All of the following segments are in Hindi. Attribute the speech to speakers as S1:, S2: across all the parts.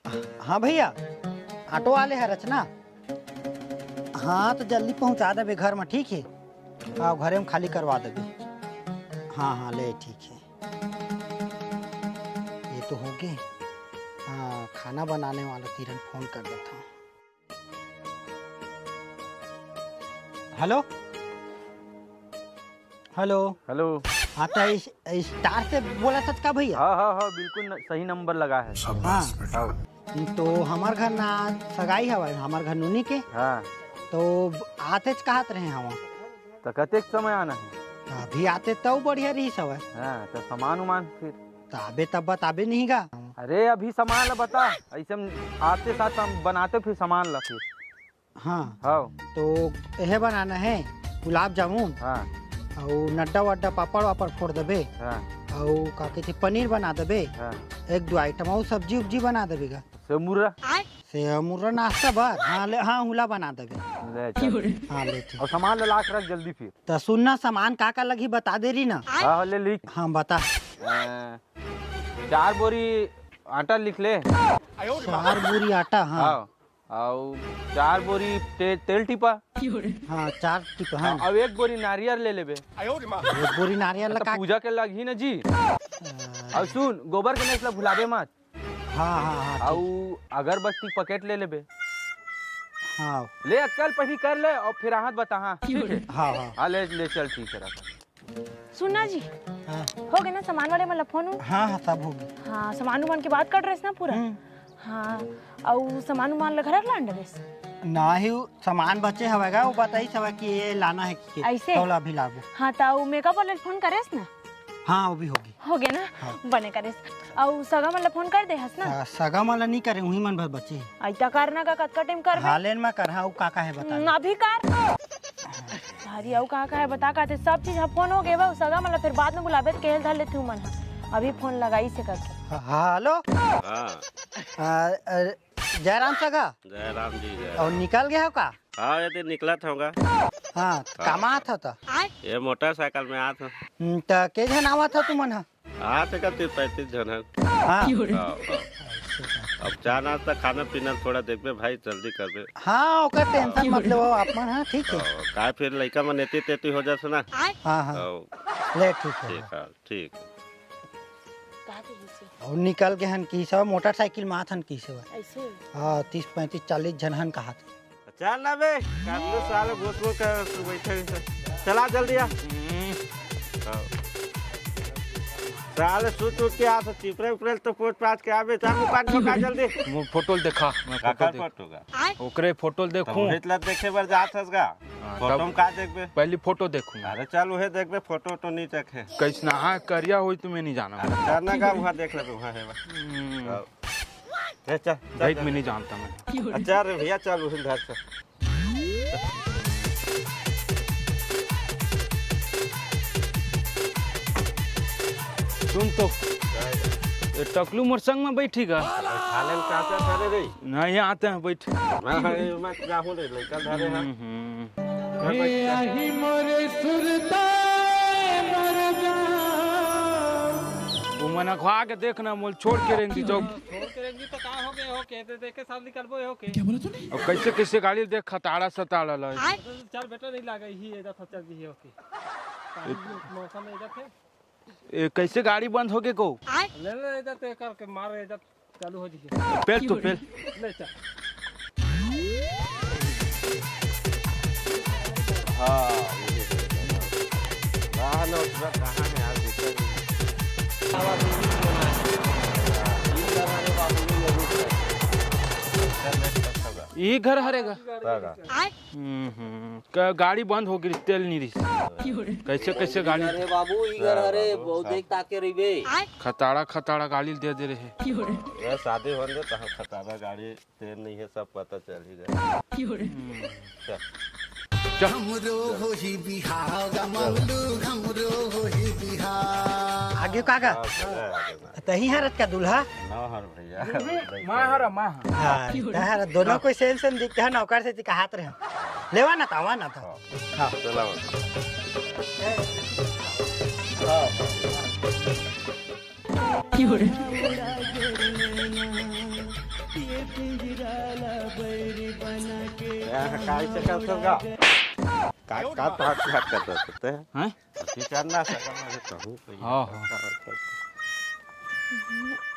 S1: हाँ भैया, ऑटो वाले है रचना। हाँ तो जल्दी पहुँचा देवे घर में, ठीक है। हाँ घरे में खाली करवा देवे। हाँ हाँ ले ठीक है। ये तो हो गए। हाँ खाना बनाने वाला तीरन फोन कर देता हूँ। Hello hello
S2: hello.
S1: हाँ तो स्टार से बोला सच का भैया?
S2: हाँ बिल्कुल सही नंबर लगा है।
S1: हाँ तो हमार घर ना सगाई हवा, हमार घर नूनी के।
S2: हाँ
S1: तो आते कहत रहे हम
S2: तो कते समय आना है?
S1: अभी आते तो बढ़िया रही सब।
S2: हाँ तो सामान उमान फिर
S1: ताबे तब बताबे नहीं गा।
S2: अरे अभी सामान ला बता, ऐसे आते साथ हम बनाते फिर सामान ला फिर।
S1: हाँ
S2: हाँ
S1: तो यह बनाना है गुलाब जामुन।
S2: हाँ
S1: और नड्डा वड्डा पापड़ वापड़ फोड़ देबे।
S2: हाँ
S1: और का कहते पनीर बना देबे।
S2: हाँ
S1: एक दो आइटम और सब्जी उब्जी बना देबे गा।
S2: सेमुरा
S1: से मुर्रा नाश्ता भर। हाँ ले, हाँ हुला बना देबे।
S2: ले चल।
S1: हाँ ले ठीक।
S2: और सामान ला के रख जल्दी फिर।
S1: तो सुनना सामान का लगी बता दे रही ना।
S2: हाँ ले लिख।
S1: हाँ बता।
S2: 4 बोरी आटा लिख ले।
S1: 4 बोरी आटा। हाँ
S2: और 4 बोरी तेल टिपा।
S1: हाँ 4 टिप। हाँ
S2: अब 1 बोरी नारियल ले लेबे।
S1: 1 बोरी नारियल
S2: तो
S1: लगा।
S2: पूजा के लगी ना जी। और सुन गोबर के नहीं भुलाबे मत।
S1: हाँ हाँ हाँ
S2: और अगरबत्ती पैकेट ले लेबे।
S1: हाँ
S2: ले कल पहली कर ले और फिर आहत बता। हाँ ठीक है।
S1: हाँ हाँ
S2: हाँ ले चल ठीक है रखा।
S3: सुनना जी,
S1: हाँ
S3: हो गए ना सामान वाले मतलब फोन?
S1: हाँ हाँ सब होगी।
S3: हाँ सामान उमान की बात कर रहे ना पूरा। हाँ और सामान उमान ला घर ला ड्रेस
S1: ना ही सामान बचे हवेगा, वो बताई सब कि ये लाना है कि
S3: ऐसे?
S1: तौला भी लाबो।
S3: हाँ तो मेकअप वाले फोन करेस ना?
S1: हाँ वो भी होगी।
S3: हो गया ना।
S1: हाँ।
S3: बने करेस और सगा मतलब फोन कर दे हस ना।
S1: सगा माला नहीं करे, वही मन भर बचे।
S3: ऐता करना का कतका टाइम कर
S1: हालेन में कर। हाँ काका है बता।
S3: अभी कर हरी औ का है बता का सब चीज फोन हो गए सगा मतलब फिर बाद में बुलाबे तो कहल धर लेती हूँ मन। अभी फोन लगाई से करके।
S1: हेलो जयराम सगा।
S4: जयराम जी जय।
S1: और निकल गया हो का?
S4: हाँ ये तो निकला था।
S1: हाँ कमा था तो
S4: ये मोटरसाइकिल में आता।
S1: तो के जन आवा था तुमन?
S4: हाँ तो 30-35 जन है।
S1: हाँ
S4: अब चाह नाश्ता खाना पीना थोड़ा देखबे भाई, जल्दी करबे।
S1: हाँ ओकर टेंशन मत लो आप मन। हाँ ठीक है।
S4: का फिर लड़का में नेती तेती हो जाए ना।
S1: हाँ हाँ ले ठीक है।
S4: ठीक है ठीक।
S1: और निकल गए हन की सब मोटरसाइकिल में आथन की सब।
S3: ऐसे
S1: हाँ 30-35-40 जन हन कहा था।
S4: चल ना बे काटने साल घुस घुस कर बैठे। चला जल्दी आ। साले सूत उठ के आ तो चिपरे उपरे तो पोट पास के आबे। चल मुकान ठोका जल्दी।
S2: फोटो देखा मैं
S4: काका फोटोगा
S2: ओकरे फोटो देखूं।
S4: हितला देखे बर जात हसगा। फोटो में का देखबे?
S2: पहली फोटो देखूं।
S4: अरे चल उहे देखबे, फोटो तो नहीं देखे।
S2: कैसना हाँ करिया होई तुम्हें नहीं जाना।
S4: अरे चलना का वहां देख ले वहां है बा। चल
S2: राइट में नहीं जानता मैं।
S4: अच्छा रे भैया चल उधर घर से।
S2: सुन तो टकलू मोर संग में बैठी गा।
S4: खाले में चाचा धरे रे।
S2: नहीं आते हैं बैठ।
S4: मैं जाहू रे लड़का धरे हां।
S2: वो मना खा के देखना मोल छोड़ के रेंगी जो।
S5: छोड़ के रेंगी तो का हो गए हो के देख के सब निकलबो हो के।
S2: क्या बोला तूने? और कैसे कैसे गाड़ी देख खताड़ा सताड़ा ला।
S5: चल बेटा नहीं लागे ही इधर चल भी हो के। मौसम में इधर थे।
S2: कैसे गाड़ी बंद हो गए को?
S5: ले ले इधर ते करके मार इधर चालू हो जी।
S2: पेल तो पेल।
S5: ले चल।
S4: हां वाह नो कहां है यार दिक्कत।
S2: ये घर हरेगा। गाड़ी बंद हो गई, तेल नहीं रही। कैसे कैसे गाड़ी
S6: अरे बाबू ई घर अरे बहुत देख ताके रहिबे।
S2: खताड़ा गाड़ी दे दे रहे।
S4: ये शादी हो गए तो खताड़ा गाड़ी तेल नहीं है सब पता चल ही जाए।
S1: आगे काका तही हरत का दूल्हा।
S4: ना हर भैया
S2: माँ हरा माँ।
S1: हाँ तहर दोनों कोई सेम सेम दिखते हैं। नौकर से हाथ रहे लेवा ना था ना था। हाँ
S4: चला काय चक्कर होगा काय का पाठ पाठ करते होते
S2: हैं
S4: अभी करना सका मैं कहूँ
S2: हाँ,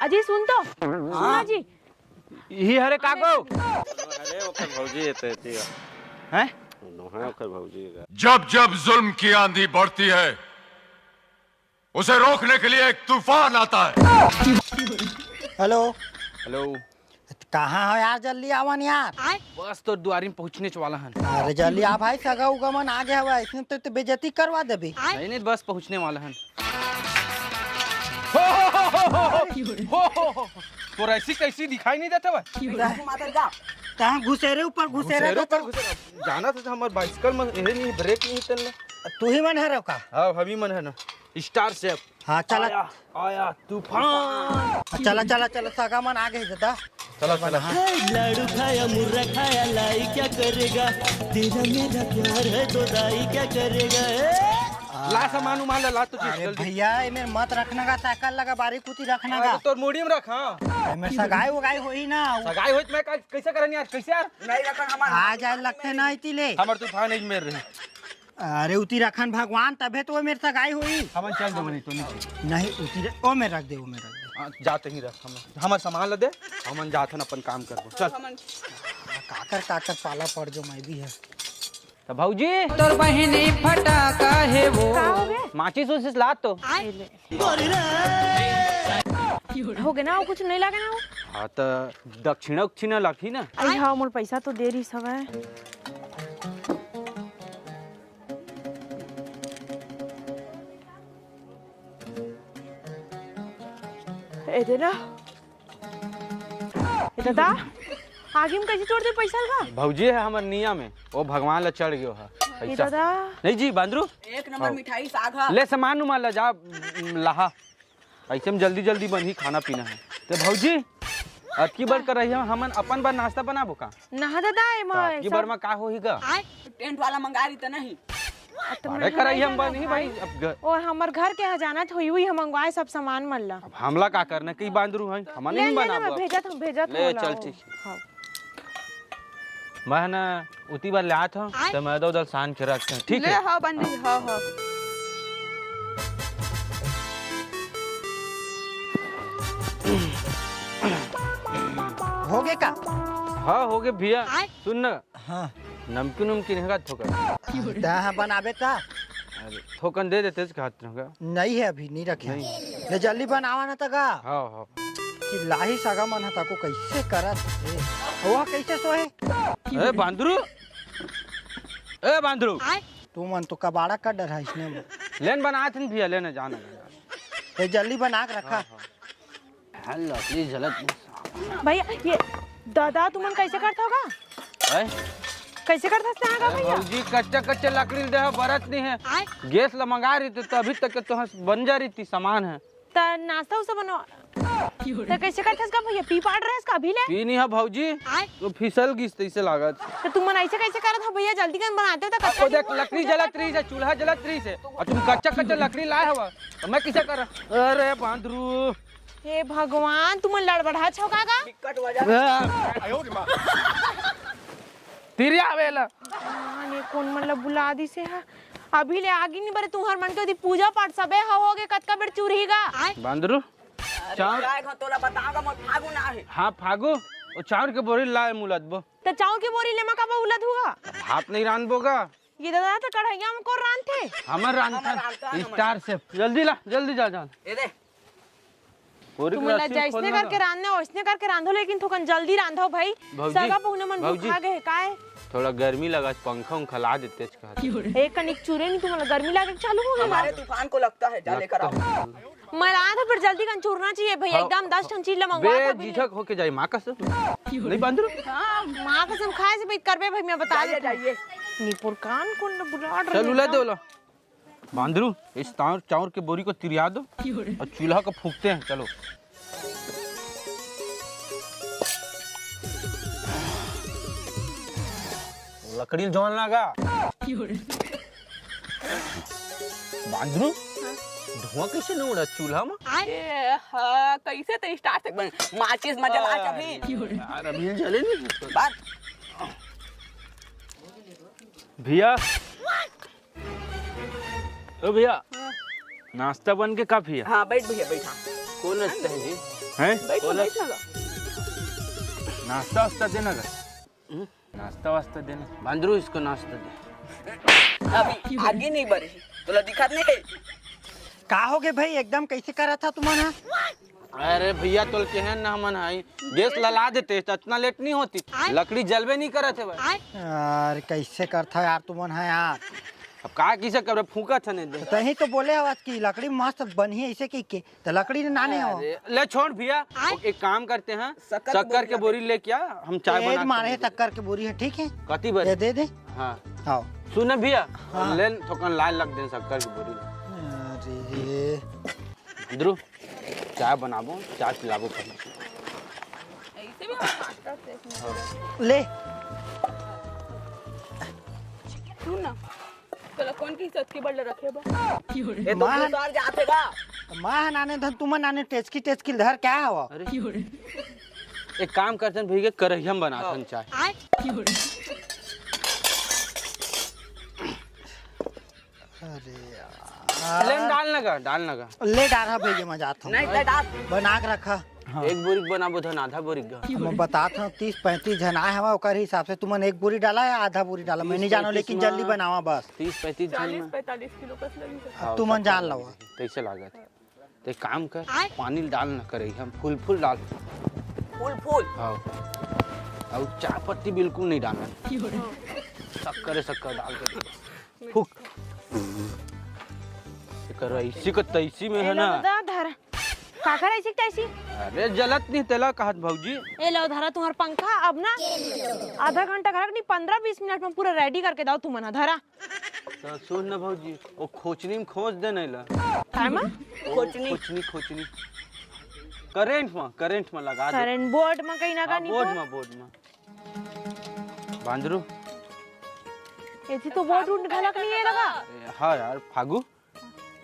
S3: अजी सुन तो सुना जी
S2: ही हरे काको
S4: अरे ओकर भौजी येते तिया
S2: हैं
S4: नोहा ओकर भौजी का
S7: जब जब जुल्म की आंधी बढ़ती है उसे रोकने के लिए एक तूफान आता है।
S1: हेलो
S2: हेलो
S1: कहाँ हो यार, जल्दी आवन यार।
S2: बस तो द्वारी में पहुंचने वाला है
S1: अरे जल्दी आ भाई, सगा उगमन आ गया हुआ, इसने तो बेइज्जती करवा देबी।
S2: नहीं नहीं बस पहुंचने वाला है तो ऐसी कैसी दिखाई नहीं देता
S1: कहाँ घुसेरे ऊपर घुसेरे
S2: जाना था हमारे बाइसिकल में यही नहीं ब्रेक नहीं चलना
S1: तू ही मन है का।
S2: हाँ हमी मन है ना स्टार शेफ
S1: हाँ चला
S2: आया तूफान
S1: चला चला चला, सगा मन आ गए दादा।
S2: चलो चलो हाँ
S8: लाडू खाया मुर्रा खाया लाई क्या करेगा, तेरा मेरा प्यार है तो दाई क्या करेगा।
S2: ला सामान उमान ला तो
S1: अरे भैया इमें मत रखना का, साइकिल लगा बारी कुती रखना का।
S2: तो मोड़ी में रखा
S1: इमें सगाई उगाई होई ना,
S2: सगाई होई मैं कैसे करनी यार, कैसे यार
S6: नहीं रखन हमार
S1: आ जाए लगते ना इतीले।
S2: हमार तूफान नहीं मेर रही
S1: अरे उती रखन भगवान, तबे तो वो मेरे सगाई हुई।
S2: हम चल दे नहीं तो नहीं
S1: नहीं उती ओ में रख दे, वो में रख दे।
S2: जाते ही रख हमार सामान ला दे, हम जाते अपन काम कर दो चल।
S1: काकर पाला पड़ जो मैं भी है।
S2: तो भौजी
S9: तोर बहने फटाका है वो
S3: का हो गए
S2: माचिस उचिस ला तो
S3: हो गए ना, वो कुछ नहीं लगे ना वो।
S2: हाँ तो दक्षिणा उक्षिणा लाखी ना।
S3: आई हाँ मोर पैसा तो दे रही सब है। ए दादा आगे में कैसे छोड़ दे पैसा का।
S2: भौजी है हमार निया में, वो भगवान ला चढ़ गयो है
S3: ए
S2: पैसा।
S3: दादा
S2: नहीं जी बांद्रू
S6: एक नंबर मिठाई साग
S2: ले सामान उमान ला जा लाहा, ऐसे में जल्दी जल्दी बन ही खाना पीना है। तो भौजी अब की बार कर रही है हमन अपन बार नाश्ता बनाबो का
S3: ना दादा ए
S2: की बार में का होही गा
S6: टेंट वाला मंगा रही तो नहीं
S2: अरे करई हम बन ही भाई अब
S3: और हमर घर के हजानत हुई हुई हम मंगवाए सब सामान मन ला।
S2: अब हमला का करना कई बांद्रू है हम नहीं बनाबो।
S3: भेजत
S2: ले चल ठीक मैं ना उती बार लात हूं तो मैं दो दल सान के रखते हैं ठीक है।
S9: हाँ बंदी हाँ हाँ
S1: हो गए का।
S2: हाँ हो गए भैया सुन ना
S1: हाँ
S2: नमकीन उमकीन है थोकन
S1: हाँ बनाबे का।
S2: अरे थोकन दे देते इसके हाथ में।
S1: नहीं है अभी, नहीं रखे ले जल्दी बनावा ना तगा।
S2: हाँ हाँ
S1: कि लाही सगा मन हता को कैसे करत है वो कैसे सोए।
S2: ए बांद्रू ए बांद्रू
S1: तू मन तो कबाड़ा का डर है इसने में।
S2: लेन बना थे भैया लेने जाना
S1: ये जल्दी बना के रखा।
S2: हेलो प्लीज जलत
S3: भैया ये दादा तुमन कैसे करता होगा, कैसे करता है भैया।
S2: भौजी कच्चा कच्चा लकड़ी दे बरत नहीं है, गैस ला मंगा रही थी तो अभी तक तो बन जा रही थी सामान है
S3: तो नाश्ता उसे बनवा तो कैसे करता है भैया। पी पाड़ रहे इसका अभी ले
S2: पी नहीं है भौजी तो फिसल गिस तैसे लागत।
S3: तो तुम ऐसे कैसे करत हो भैया, जल्दी कर बनाते हो तो कच्चा
S2: ओ देख लकड़ी जलत रही है, चूल्हा जलत रही है और तुम कच्चा कच्चा लकड़ी लाए हो तो मैं किसे कर। अरे बांद्रू
S3: हे भगवान तुम लड़बड़ा छौका का
S6: टिकट वजह
S2: तिरिया आवेला
S3: ने कौन मतलब बुला दी से है अभी ले आगे नहीं बरे तुम्हार मन के पूजा पाठ सबे होगे कतका बेर चूरहीगा।
S2: बांद्रू चाउर
S6: तोला बताऊंगा मोर फागु ना है।
S2: हाँ फागू और चाउर के बोरी लाए मुलत बो
S3: तो चाउर की बोरी लेमा का उलद हुआ
S2: भात नहीं रान बोगा।
S3: ये दादा तो कढ़ैया में को रान थे
S2: हमर रान था स्टार से जल्दी ला जल्दी जा जा
S6: ए दे
S3: तुम जैसने करके रांधने वैसने करके रांधो, लेकिन थोकन जल्दी रांधो भाई। सगा पहुने मन भूखा गए काहे
S2: थोड़ा गर्मी लगा पंखा उंखा ला देते
S3: एक कनिक चूरे नहीं तुम्हारा गर्मी लागे चालू हो गया।
S6: हमारे तूफान को लगता है जा लेकर आओ।
S3: मरा था फिर जल्दी कन चूरना चाहिए भैया, एकदम 10 टन चीज मंगवा
S2: बे झिझक होके जाए मां कसम नहीं बांद्रू।
S3: हां मां कसम खाए से भाई करबे भाई मैं बता दे
S6: जाइए
S3: नीपुर कान कौन बुला रहे
S2: चल उला दे उला बांद्रू इस चाउर के बोरी को तिरिया दो और चूल्हा को फूकते हैं। चलो लकड़ी जोन लगा बांद्रू धुआं कैसे न उड़ा चूल्हा में?
S6: ए हाँ कैसे तो स्टार्ट से बन माचिस में जला कभी
S2: यार अभी जले नहीं
S6: बात
S2: भैया। ओ भैया नाश्ता बन के काफी है।
S6: हाँ बैठ भैया बैठा
S2: कौन नाश्ता है जी? हैं?
S6: बैठ बैठ ना
S2: नाश्ता वास्ता देना का? नाश्ता वास्ता देना। बांद्रू इसको नाश्ता दे।
S6: अभी आगे नहीं बढ़ी तो दिक्कत नहीं है।
S1: का हो गए भाई एकदम कैसे करा था तुम्हारा?
S2: अरे भैया तो केहन ना मन है गैस लला देते तो इतना लेट नहीं होती, लकड़ी जलवे नहीं करत है भाई।
S1: यार कैसे करता यार तुमन है यार।
S2: अब का किसे कर फूका था नहीं दे।
S1: तही तो बोले आवाज की लकड़ी मस्त बनी है ऐसे की तो लकड़ी ने नाने हो।
S2: ले छोड़ भैया एक काम करते हैं शक्कर के बोरी लेके आ हम चाय बना
S1: मारे शक्कर की बोरी है ठीक है
S2: कति बजे
S1: दे।
S2: हाँ
S1: आओ
S2: सुन भैया ले थोकन लाल लग दे शक्कर की बोरी।
S1: अरे
S2: ध्रुव चाय बनाबो चाय पिलाबो पहले।
S1: ले
S6: सुन ना चलो कौन की सच की बल्ले रखे बा ये तो उतार जातेगा
S1: मां नाने धन तुम नाने टेस्ट की धर क्या हवा।
S2: अरे एक काम करते हैं भैया करहिया में बनाते चाय।
S1: अरे
S2: ले डालना का
S1: ले डाल भैया मैं जाता हूँ
S6: नहीं डाल
S1: बना के रखा।
S2: एक बोरी बनाबो धन आधा बोरी
S1: मैं बताता हूँ 30-35 जन आए हवा ओकर हिसाब से तुमन एक बोरी डाला या आधा बोरी डाला मैं नहीं जानो लेकिन जल्दी बनावा बस।
S2: 30-35 जन
S6: 40-45 किलो कस लगी
S1: तुमन जान लो
S2: कैसे लागत। तो एक काम कर पानी डाल ना करे हम फूल डाल
S6: फूल
S2: हाँ और चाय पत्ती बिल्कुल नहीं डालना शक्कर डाल के फूक इसी को तैसी में है ना।
S3: काकर ऐसी तैसी
S2: अरे जलत नहीं तेला कहत भौजी।
S3: ए लो धरा तुम्हारा पंखा अब ना आधा घंटा खड़ा नहीं 15-20 मिनट में पूरा रेडी करके दाओ तुम ना धरा।
S2: तो सुन ना भौजी वो खोचनी में खोज दे नहीं ला
S3: काय मां
S2: खोचनी करंट में लगा दे
S3: करंट बोर्ड में कहीं ना कहीं
S2: बोर्ड में बांद्रू
S3: ऐसी तो बोर्ड उठ घलक नहीं है लगा।
S2: हाँ यार फागू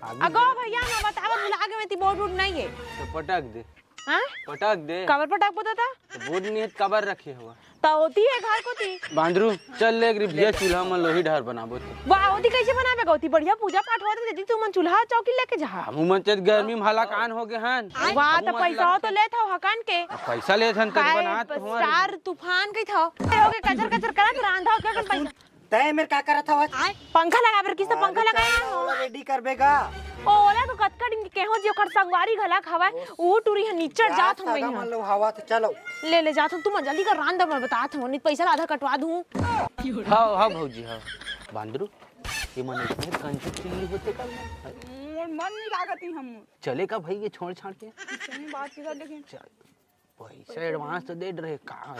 S3: अगो भैया ना बतावा भुला के में बोर्ड नहीं है
S2: तो पटक दे।
S3: हां
S2: पटक दे
S3: कवर पटक बोता था
S2: तो बोर्ड नहीं है कवर रखे हुआ
S3: तो होती है घर को थी
S2: बांद्रू चल ले भैया चूल्हा में लोही ढार बनाबो तो
S3: वाह होती कैसे बनाबे गौती बढ़िया पूजा पाठ होती देती तू मन चूल्हा चौकी लेके जा
S2: हम मन चत गर्मी में हाला कान हो गए हन
S3: वाह तो पैसा तो ले था हकान के
S2: पैसा ले थन तक बनात हुआ
S3: स्टार तूफान के था होगे कचर करत रांधा क्या कर पैसा
S1: तय मेरे का करत हवा
S3: पंखा लगा फिर किस पंखा लगाया
S1: रेडी करबेगा
S3: ओला तो कतका दिन के हो जे ओकर संगवारी घला खावा वो टूरी है नीचे जात हम नहीं
S1: मान लो हवा तो चलो
S3: ले जात हम तुम जल्दी कर रांधा मैं बतात हूं नहीं पैसा आधा कटवा दूं।
S2: हां भौजी हां बांद्रू ये मन इसमें कंजू चिल्ली होते का
S6: मन नहीं लागती हम
S2: चले का भाई ये छोड़ छाड़ के
S6: सही बात की लेकिन
S2: पैसा एडवांस तो दे रहे का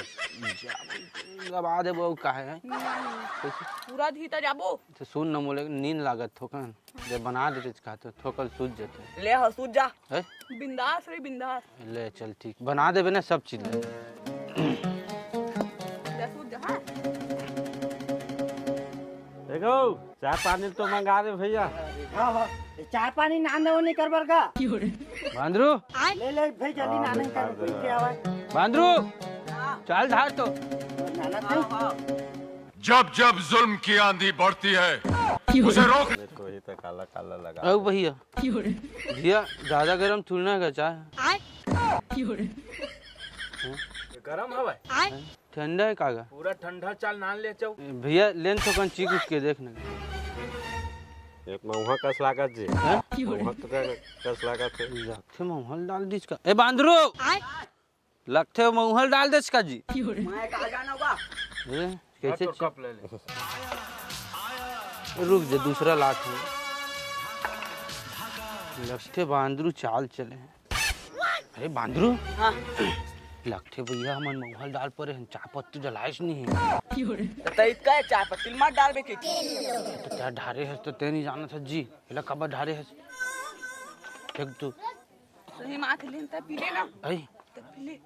S2: लगा दे बहु का है
S6: पूरा धीता जाबो
S2: तो सुन न मोले नींद लागत थोकन जब बना देते खाते थोकल सूझ जाते
S6: ले हसूज जा
S2: है
S6: बिंदास रे बिंदास
S2: ले चल ठीक बना देबे ना सब चीज ले
S6: सूझ जा हां
S5: देखो चाय पानी तो मंगा दे भैया।
S1: हां चाय पानी नाने वो नहीं करबर का
S2: बांद्रू
S1: ले भाई जल्दी नाने कर के आवे
S2: बांद्रू चल धार तो
S1: नाना थे
S7: जब जब जुल्म की आंधी बढ़ती है उसे रोक।
S4: कोई तो काला काला लगा
S2: ओ भैया भैया ज्यादा गरम थूलना का चाय
S5: गरम हवा
S2: ठंडा है कागा
S5: पूरा ठंडा चाल नान ले जाओ
S2: भैया लेन थोकन चीक उठ के देखने
S4: एक मौहा कस लागत जी
S2: हैं
S4: मौहा तो कस लागत है
S2: लखते मोहल डाल दिस का ए बांद्रू लखते मोहल डाल दिस का जी
S6: मैं कहा जाना होगा
S2: कैसे
S5: कप ले ले
S2: रुक जा दूसरा लाख है लखते बांद्रू चाल चले अरे बांद्रू
S6: हां
S2: लगते भैया हमन मोहल डाल पर चाय पत्ती जलाइस नहीं है
S6: तो इसका चाय पत्ती मत डालबे के
S2: तो क्या ढारे है तो ते नहीं जाना था जी एला कब ढारे है एक तू
S6: सही माथ लेन त पी लेना
S2: आई
S6: तो पी ले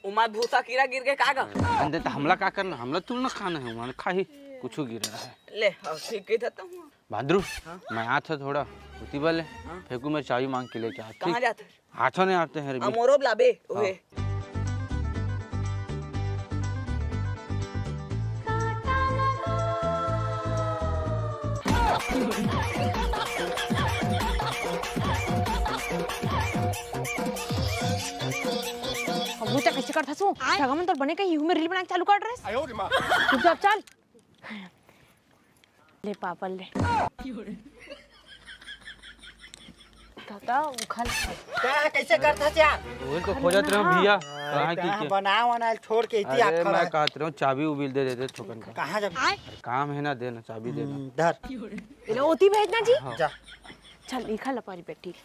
S6: उमा भूसा कीड़ा गिर के कागा
S2: अंदर तो हमला का करना हमला तुल ना खाना है माने खाही कुछ गिर रहा है
S6: ले ठीक कह देता हूं
S2: भाद्रू मैं हाथ है थोड़ा उसी वाले फेंकू में चाबी मांग के लेके आती
S6: कहाँ जाते
S2: हाथों नहीं आते हैं
S6: मोरो लाबे ओए
S3: अब वो कैसे करता सो जगह में तो बने कहीं में रील बना के चालू कर रहे चुपचाप चल ले पापा ले दादा उखल
S1: कैसे करता चार
S2: वही तो खोजत रहे भैया कहाँ की के
S1: बना वना छोड़ के इतनी
S2: अरे
S1: आखा
S2: मैं कहते रहा हूँ चाबी उबिल दे देते ठोकन का
S1: कहाँ जा
S2: काम है ना देना चाबी देना
S1: धर
S3: ले ओती भेजना जी
S1: जा
S3: चल लिखा लपारी पे ठीक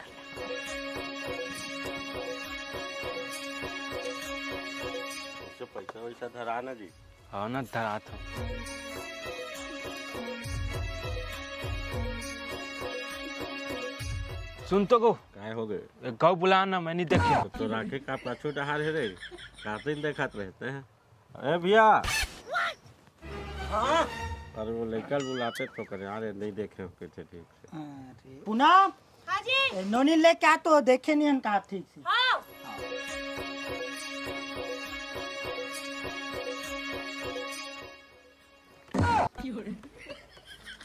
S4: पैसा वैसा धरा ना जी
S2: हाँ ना धरा था सुन तो को
S4: काय हो गए
S2: एक गौ बुलाना मैं नहीं देखा
S4: तो राखे का पाछू डहार है रे काते दिन देखत रहते हैं अरे भैया अरे वो लड़का बुलाते तो करे अरे नहीं देखे हो कैसे ठीक से
S1: पूनम नोनी लेके आ तो देखे नहीं हम कहा ठीक से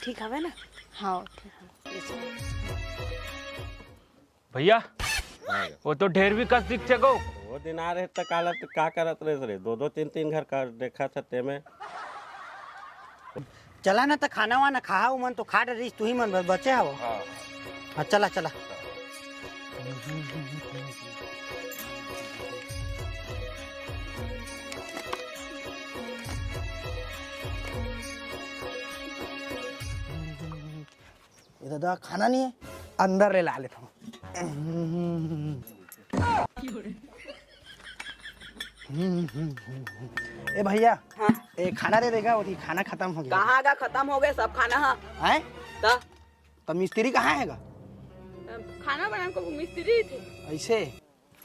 S3: ठीक है ना हाँ ठीक है
S2: भैया वो तो ढेर भी कस दिख को
S4: वो दिन आ रहे तो काला तो का करत रहे रे दो दो तीन तीन घर का देखा था ते में
S1: चला ना तो खाना वाना खा मन तो खा रही तू ही मन बचे हो हाँ चला चला दादा खाना नहीं है अंदर ले ला लेता हूँ ए भैया ए खाना दे देगा वो खाना खत्म हो गया
S6: कहाँ का खत्म हो गए सब खाना
S1: है
S6: ता
S1: तो मिस्त्री कहाँ है
S6: खाना बनाने को मिस्त्री थे
S1: ऐसे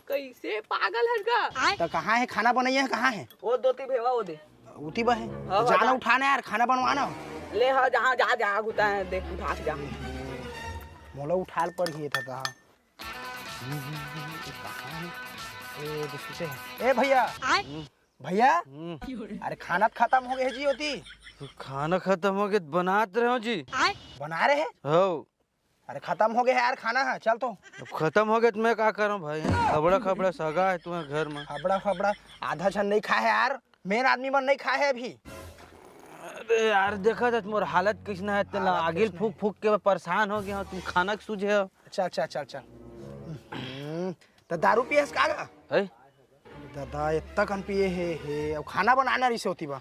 S6: कैसे पागल है का
S1: तो कहाँ है खाना बनाइए कहाँ है
S6: वो दो तीन भेवा वो दे
S1: उठी बा है जाना उठाना यार खाना बनवाना
S6: ले हाँ जहाँ जहाँ जहाँ होता है देख उठा के जा
S1: मोला उठाल पड़ गया था ए भैया भैया अरे खाना खत्म हो गया जी होती
S2: खाना खत्म हो गया बनाते रहो जी
S1: बना रहे हैं
S2: हो
S1: अरे खत्म हो गया यार खाना है चल तो
S2: खत्म हो गया तो मैं क्या करूँ भाई खबड़ा खबड़ा सगा है तुम्हें घर में
S1: खबड़ा खबड़ा आधा छन नहीं खाए यार मेन आदमी मन नहीं खाए अभी
S2: अरे यार देखा था तुम्हारा हालत किसना है तेला आगे फूक फूक के परेशान हो गया तुम खाना के सूझे हो
S1: चल चल चल चल तो दारू पियस का
S2: है
S1: दादा इतना कन पिए हे अब खाना बनाना रही से होती बा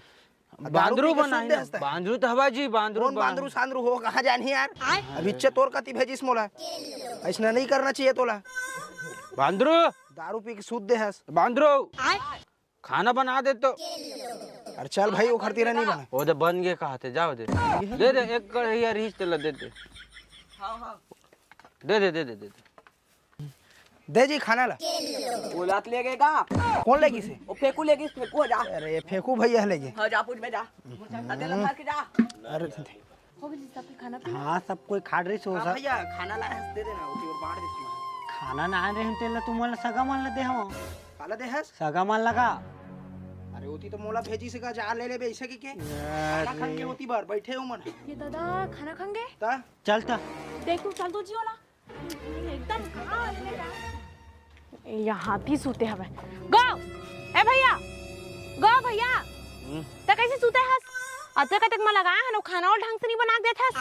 S2: बांदरू बनाई बांदरू तो हवा जी बांदरू
S1: बांदरू सांदरू हो कहाँ जानी यार अब इच्छा तोर कति भेजिस मोला ऐसा नहीं करना चाहिए तोला
S2: बांदरू
S1: दारू पी के सूद दे हस
S2: बांदरू खाना बना दे तो
S1: अरे चल भाई वो खरती नहीं बना
S2: वो तो बन गए कहा थे जाओ दे दे एक कढ़ैया रीच चला दे दे दे दे दे दे दे
S1: दे जी खाना ला
S6: बोलात ले गए का
S1: कौन लेगी से
S6: वो फेंकू लेगी फेंकू जा
S1: अरे फेंकू भैया लेगी
S6: हाँ जा पूछ में जा अरे लगा के जा
S1: अरे
S3: हो गई सब खाना
S1: हाँ सब कोई खा रही सो सब
S6: भैया खाना लाए दे देना उसी और बांट दे
S1: खाना ना रहे तेल तुम मला सगा मान ला दे हम
S6: काला दे हस
S1: सगा मान लगा
S6: अरे होती तो मोला भेजी से का जा ले ले ऐसे की के खाना खा के होती बार बैठे हो मन
S3: ये दादा खाना खाएंगे
S6: ता
S1: चल ता
S3: देखो चल दो जी वाला एकदम यहाँ भी सूते हवे गो ए भैया गो भैया तो कैसे सूते हस अते कतक में लगाया है नो खाना और ढंग से नहीं बना देते हस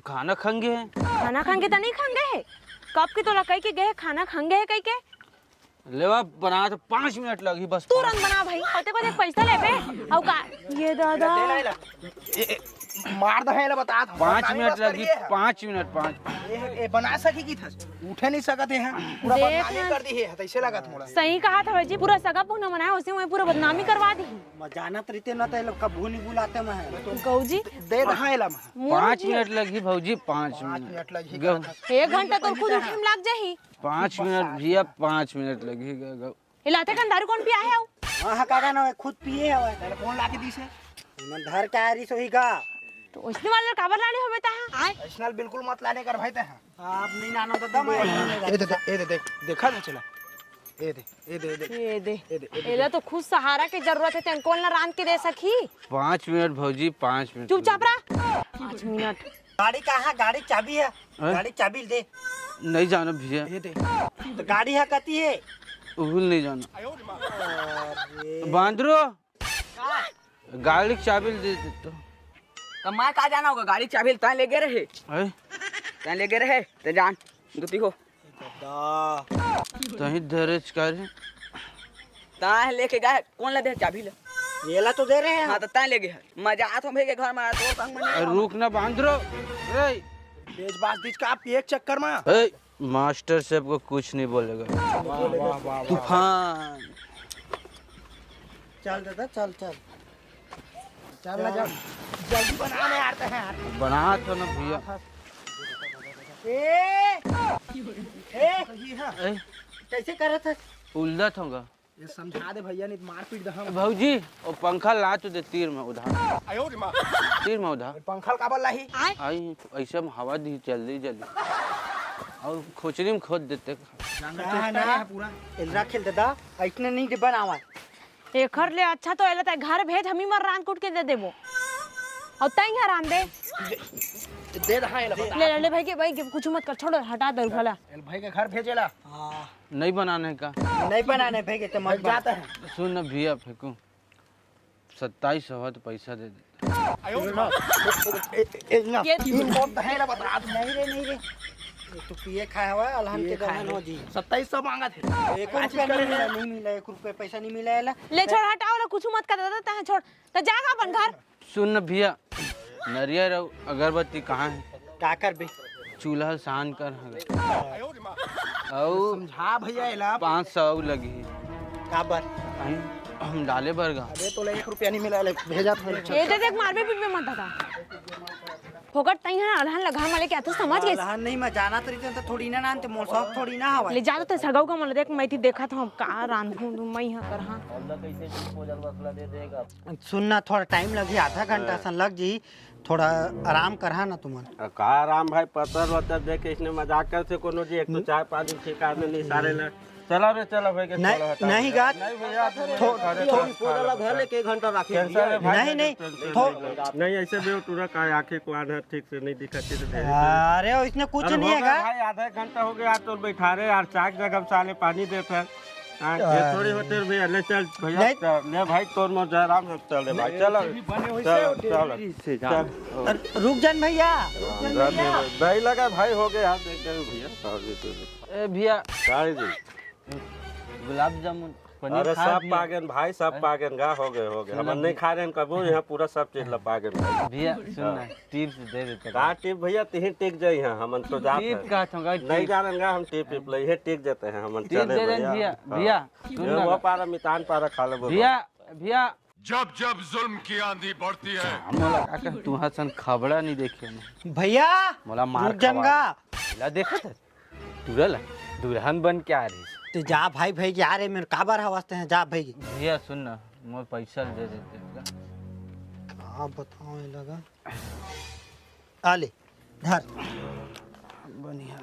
S2: खाना खाएंगे
S3: खाना खाएंगे तो नहीं खाएंगे है कब की तो लकई के गए खाना खाएंगे है कई के
S2: लेवा बना तो 5 मिनट लगी बस
S3: तुरंत बना भाई अते को देख पैसा ले बे और का ये दादा
S1: मार दे बता
S2: 5 मिनट लगी 5 मिनट 5
S1: ए बना सकी की था उठे नहीं सकते हैं पूरा बदनामी कर दी है ऐसे लगा थोड़ा
S3: सही कहा था भाई जी पूरा सगा पुना मनाया उसे वही पूरा बदनामी करवा दी
S1: जानत रहते ना तो कबू नहीं बुलाते मैं
S3: गौ जी
S1: दे रहा है
S2: 5 मिनट लगी भौजी 5
S1: मिनट लगी
S3: 1 घंटा तो खुद उठे में लग जाही
S2: 5 मिनट भैया 5 मिनट लगी
S3: इलाते का दारू कौन पिया है
S1: हां काका ना खुद पिए है कौन लाके दी से मन धर के आ रही सोही का
S3: तो उसने वाले काबर लाने हो बेटा है
S1: वैष्णव बिल्कुल मत लाने कर भाई ते आप नहीं नानो तो दम ए दे देखा ना चला ए दे
S3: एला तो खुद सहारा की जरूरत है तेन कौन ना रांध के दे सकी
S2: 5 मिनट भौजी 5 मिनट
S3: चुपचाप रह 5 मिनट
S1: गाड़ी कहाँ गाड़ी चाबी है गाड़ी चाबी दे
S2: नहीं जाना भैया
S1: तो गाड़ी है कती है
S2: उहुल नहीं जाना बांदरो गाड़ी की चाबी दे दे तो
S6: मैं कहा जाना होगा गाड़ी चाबी तय ले गए रहे
S2: अरे
S6: तय ले गए रहे ते जान दुती हो
S2: तही धरेज कर
S6: तय लेके गए कौन ला दे चाबी ला
S1: ये ला तो दे रहे हैं
S6: हाँ तो तय ले गए मजा आता हूँ के घर में तो संग में
S2: रुक ना बांदरो रे
S1: बेच बाज दीज का आप एक चक्कर में
S2: ए मास्टर साहब को कुछ नहीं बोलेगा तूफान
S1: चल दादा चल चल चल ना जब जल्दी बनाने आते हैं यार
S2: बना तो ना भैया ए
S1: कैसे कर रहा था
S2: उल्दा होगा
S1: ये समझा दे भैया नहीं मार पीट दे
S2: भौजी वो पंखा ला तो दे तीर में उधार तीर में उधार
S1: पंखा का बल्ला ही
S2: आई ऐसे में हवा दी जल्दी जल्दी और खोचरी में खोद देते
S1: ना पूरा इल्रा खेल दादा इतने नहीं डिब्बा आवा
S3: एखर ले अच्छा तो एला घर भेज हमी मर रांध कूट के दे देबो और तई हराम दे
S1: दे दहा
S3: ले ले भाई के भाई कुछ मत कर छोड़ो हटा दे भला
S1: भाई के घर भेजेला
S2: नहीं बनाने का
S1: नहीं बनाने भेजे तो मत जाता है
S2: सुन ना भैया फेंकू 2700 तो पैसा दे दे
S3: ये
S1: नहीं रे तो पिए खाया हुआ अलहन के दहन हो जी 2700 मांगा थे 1 रुपया नहीं मिला 1 रुपया पैसा नहीं मिला
S3: ले छोड़ हटाओ ना कुछ मत कर दादा तय छोड़ तो जागा अपन घर
S2: सुन ना भैया नरियर और अगरबत्ती कहाँ है
S1: का कर बे
S2: चूल्हा सान कर और
S1: समझा भैया एला
S2: 500 लगी
S1: का बर
S2: हम डाले बरगा
S1: अरे तो 1 रुपया नहीं मिला भेजा था
S3: ये देख मारबे पीट में मत दादा फोकट तई है अलहन लगा माले क्या तू समझ गए
S1: अलहन नहीं मैं जाना तो रही तो थोड़ी ना नानते मोर शौक थोड़ी ना हवा
S3: ले जा तो सगाऊ का मन देख मैं थी देखा था का रांधू मैं यहां कर हां
S1: सुनना थोड़ा टाइम लगी आधा घंटा सन लग जी थोड़ा आराम करहा ना तुमन
S4: का आराम भाई पत्थर वत्थर देख के इसने मजाक कर से कोनो जी एक तो चाय पानी ठेका में नहीं सारे ना चला रे चला भाई के
S1: नहीं गा
S4: नहीं भैया थोड़ा घर लेके 1 घंटा रखे नहीं ऐसे भी पूरा का आंखें को आधा ठीक से नहीं दिखती तो
S1: अरे इसने कुछ नहीं है
S4: भाई आधा घंटा हो गया तो बैठा रहे यार चाक जगह साले पानी देते हैं ये थोड़ी होते भैया ले चल भैया ले भाई तोर मोर आराम से चल रे भाई चल
S1: रुक जान भैया
S4: दही लगा भाई हो गया देख भैया
S2: ए भैया
S4: जी
S2: गुलाब जामुन
S4: अरे सब पागन भाई सब पागन गा हो गए हम नहीं खा रहे हैं कबू यहाँ पूरा सब चीज ला पागन
S2: भैया सुन ना टिप्स दे देते
S4: का टिप भैया तीन टिक जाई हैं हमन तो जात
S2: टिप का थोगा
S4: नहीं जानन गा हम टिप ले हे टिक जाते हैं हमन चले
S2: भैया भैया सुन ना
S4: वो पारा मितान पारा खा ले
S2: भैया भैया
S7: जब जब जुल्म की आंधी बढ़ती है
S2: मोला काका तू हसन खबड़ा नहीं देखे ना
S1: भैया
S2: मोला मार
S1: जंगा
S2: ला देखा था तुरल दुल्हन बन के आ रही
S1: तो जा भाई भाई जा रे मेरे काबर हवसते हैं जा भाई
S2: भैया सुन ना मोर पैसा दे देते
S1: का बताओ ये लगा आले धर
S2: बढ़िया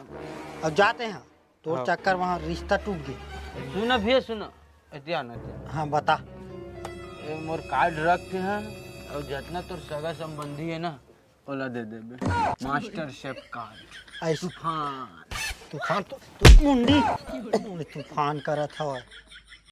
S1: अब जाते हैं तो चक्कर वहाँ रिश्ता टूट गई
S2: सुन भैया सुन इतिया ना
S1: हाँ बता
S2: ए मोर कार्ड रखते हैं और जितना तोर सगा संबंधी है ना ओला दे देबे मास्टर शेफ कार्ड
S1: ऐसे
S2: तूफान
S1: तूफान तो मुंडी तूफान करत हवा